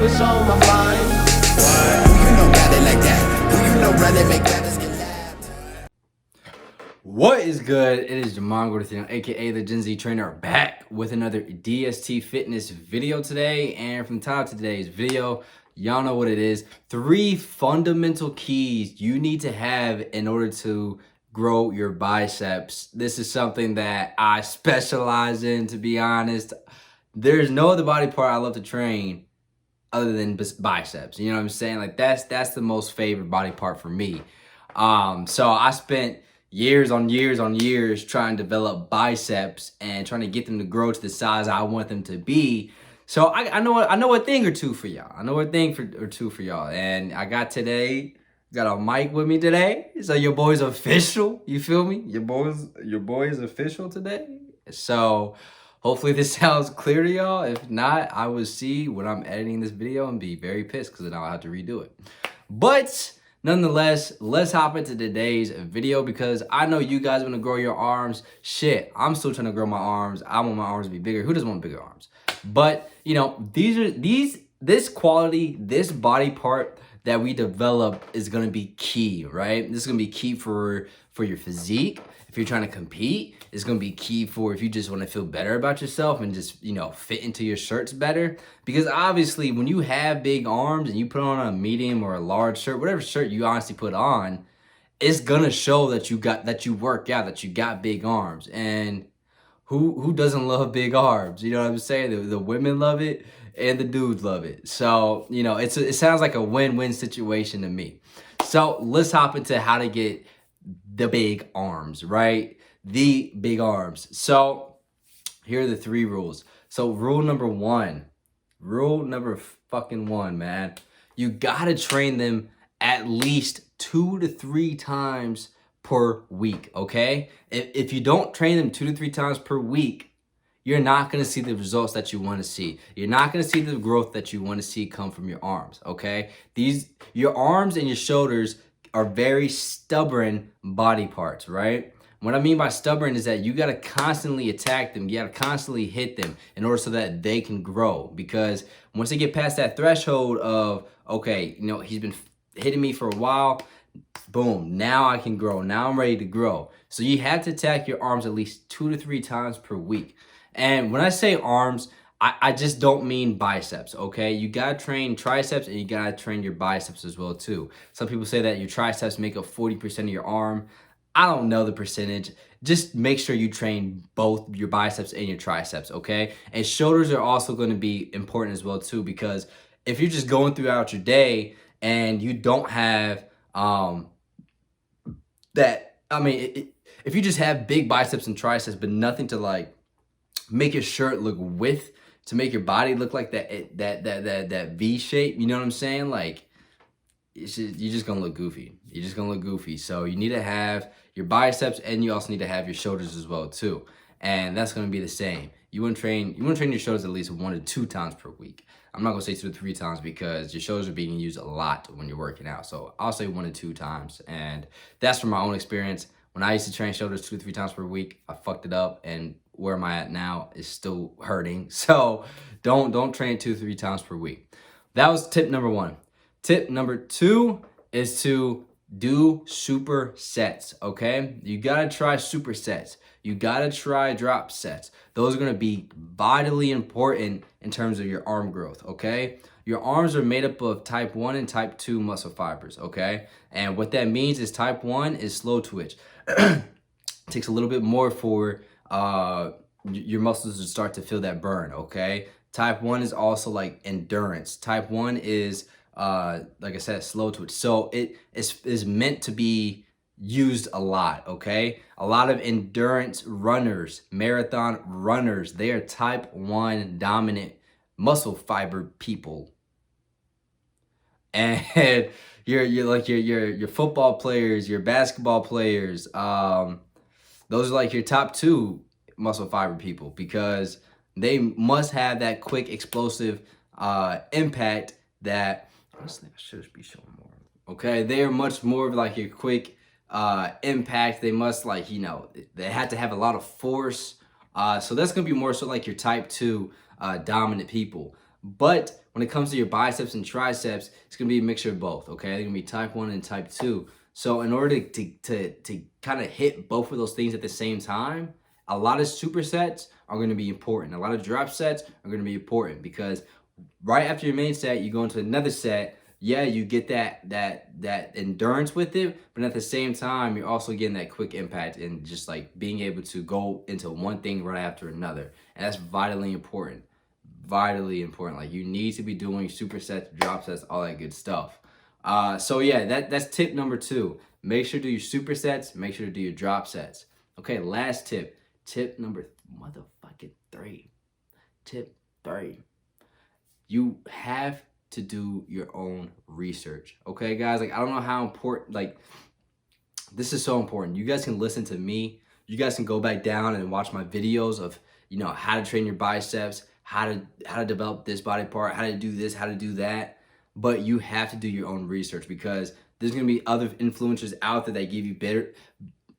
what's on my mind. Who you know got it like that? Who you know rather make rappers get laughed? What is good? It is Jamon Gordon, aka the Gen Z Trainer, back with another DST Fitness video today. And from the top of today's video, y'all know what it is. 3 fundamental keys you need to have in order to grow your biceps. This is something that I specialize in, to be honest. There's no other body part I love to train other than biceps. You know what I'm saying? Like that's the most favorite body part for me. So I spent years on years trying to develop biceps and trying to get them to grow to the size I want them to be. So I know a thing or two for y'all. I know a thing or two for y'all. And I got a mic with me today. So your boy's official. You feel me? Your boy is official today. So hopefully this sounds clear to y'all. If not, I will see when I'm editing this video and be very pissed because then I'll have to redo it. But nonetheless, let's hop into today's video because I know you guys want to grow your arms. Shit, I'm still trying to grow my arms. I want my arms to be bigger. Who doesn't want bigger arms? But you know, this quality, this body part that we develop is gonna be key, right? This is gonna be key for your physique. If you're trying to compete, it's gonna be key for if you just want to feel better about yourself and just, you know, fit into your shirts better. Because obviously when you have big arms and you put on a medium or a large shirt, whatever shirt you honestly put on, it's gonna show that you work out, that you got big arms. And who doesn't love big arms? You know what I'm saying? The women love it and the dudes love it. So, you know, it sounds like a win-win situation to me. So let's hop into how to get the big arms, right? The big arms. So here are the 3 rules. So rule number 1, man. You gotta train them at least 2 to 3 times per week, okay? If you don't train them 2 to 3 times per week, you're not gonna see the results that you wanna see. You're not gonna see the growth that you wanna see come from your arms, okay? Your arms and your shoulders are very stubborn body parts, right? What I mean by stubborn is that you gotta constantly attack them. You gotta constantly hit them in order so that they can grow. Because once they get past that threshold of, okay, you know, he's been hitting me for a while, boom, now I can grow. Now I'm ready to grow. So you have to attack your arms at least 2 to 3 times per week. And when I say arms, I just don't mean biceps, okay? You gotta train triceps and you gotta train your biceps as well too. Some people say that your triceps make up 40% of your arm. I don't know the percentage. Just make sure you train both your biceps and your triceps, okay? And shoulders are also gonna be important as well too, because if you're just going throughout your day and you don't have if you just have big biceps and triceps but nothing to like make your shirt look width, to make your body look like that V shape, you know what I'm saying? Like, you're just gonna look goofy. You're just gonna look goofy. So you need to have your biceps and you also need to have your shoulders as well too. And that's gonna be the same. You wanna train your shoulders at least 1 to 2 times per week. I'm not gonna say 2 to 3 times because your shoulders are being used a lot when you're working out. So I'll say 1 to 2 times. And that's from my own experience. When I used to train shoulders 2 to 3 times per week, I fucked it up, and where am I at now is still hurting. So don't train 2 to 3 times per week. That was tip number 1. Tip number 2 is to do supersets, okay? You gotta try supersets. You gotta try drop sets. Those are gonna be vitally important in terms of your arm growth, okay? Your arms are made up of type 1 and type 2 muscle fibers, okay? And what that means is type 1 is slow twitch. It takes a little bit more for your muscles to start to feel that burn, okay? Type 1 is also like endurance. Type 1 is, like I said, slow twitch. So it is meant to be used a lot, okay? A lot of endurance runners, marathon runners, they are type 1 dominant muscle fiber people. And your football players, your basketball players, those are like your top 2 muscle fiber people because they must have that quick explosive impact that, honestly, I should be showing more. Okay, they are much more of like your quick impact. They must, like, you know, they had to have a lot of force. So that's gonna be more so like your type 2 dominant people. But when it comes to your biceps and triceps, it's gonna be a mixture of both. Okay, they're gonna be type 1 and type 2. So in order to kind of hit both of those things at the same time, a lot of supersets are going to be important. A lot of drop sets are going to be important because right after your main set, you go into another set. Yeah, you get that endurance with it, but at the same time, you're also getting that quick impact and just like being able to go into one thing right after another, and that's vitally important. Vitally important. Like you need to be doing supersets, drop sets, all that good stuff. So yeah, that's tip number 2. Make sure to do your supersets. Make sure to do your drop sets. Okay, last tip. Tip number motherfucking 3. Tip 3. You have to do your own research. Okay, guys? Like I don't know how important, like this is so important. You guys can listen to me. You guys can go back down and watch my videos of, how to train your biceps, how to develop this body part, how to do this, how to do that. But you have to do your own research because there's going to be other influencers out there that give you better.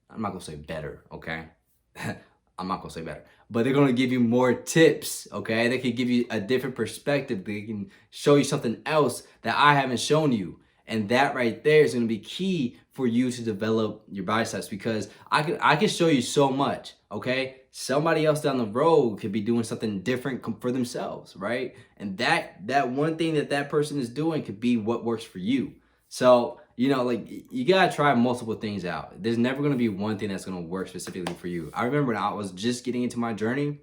I'm not going to say better, okay? I'm not going to say better. But they're going to give you more tips, okay? They can give you a different perspective. They can show you something else that I haven't shown you. And that right there is going to be key for you to develop your biceps because I can show you so much, okay? Somebody else down the road could be doing something different for themselves, right? And that one thing that person is doing could be what works for you. So, like you gotta try multiple things out. There's never gonna be one thing that's gonna work specifically for you. I remember when I was just getting into my journey,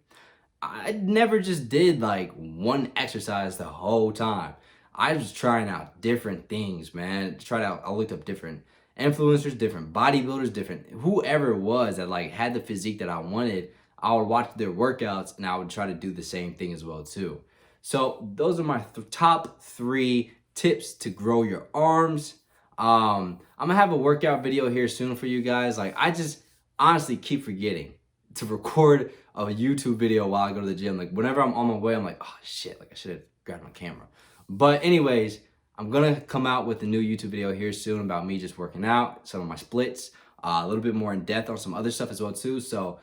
I never just did like one exercise the whole time. I was trying out different things, man. I looked up different influencers, different bodybuilders, different whoever it was that like had the physique that I wanted. I would watch their workouts and I would try to do the same thing as well too. So those are my top 3 tips to grow your arms. I'm gonna have a workout video here soon for you guys. Like I just honestly keep forgetting to record a YouTube video while I go to the gym. Like whenever I'm on my way, I'm like, oh shit, like I should have grabbed my camera. But anyways, I'm gonna come out with a new YouTube video here soon about me just working out, some of my splits, a little bit more in depth on some other stuff as well too. So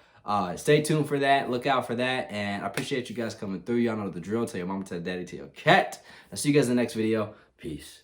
stay tuned for that. Look out for that. And I appreciate you guys coming through. Y'all know the drill. Tell your mama, tell your daddy, tell your cat. I'll see you guys in the next video. Peace.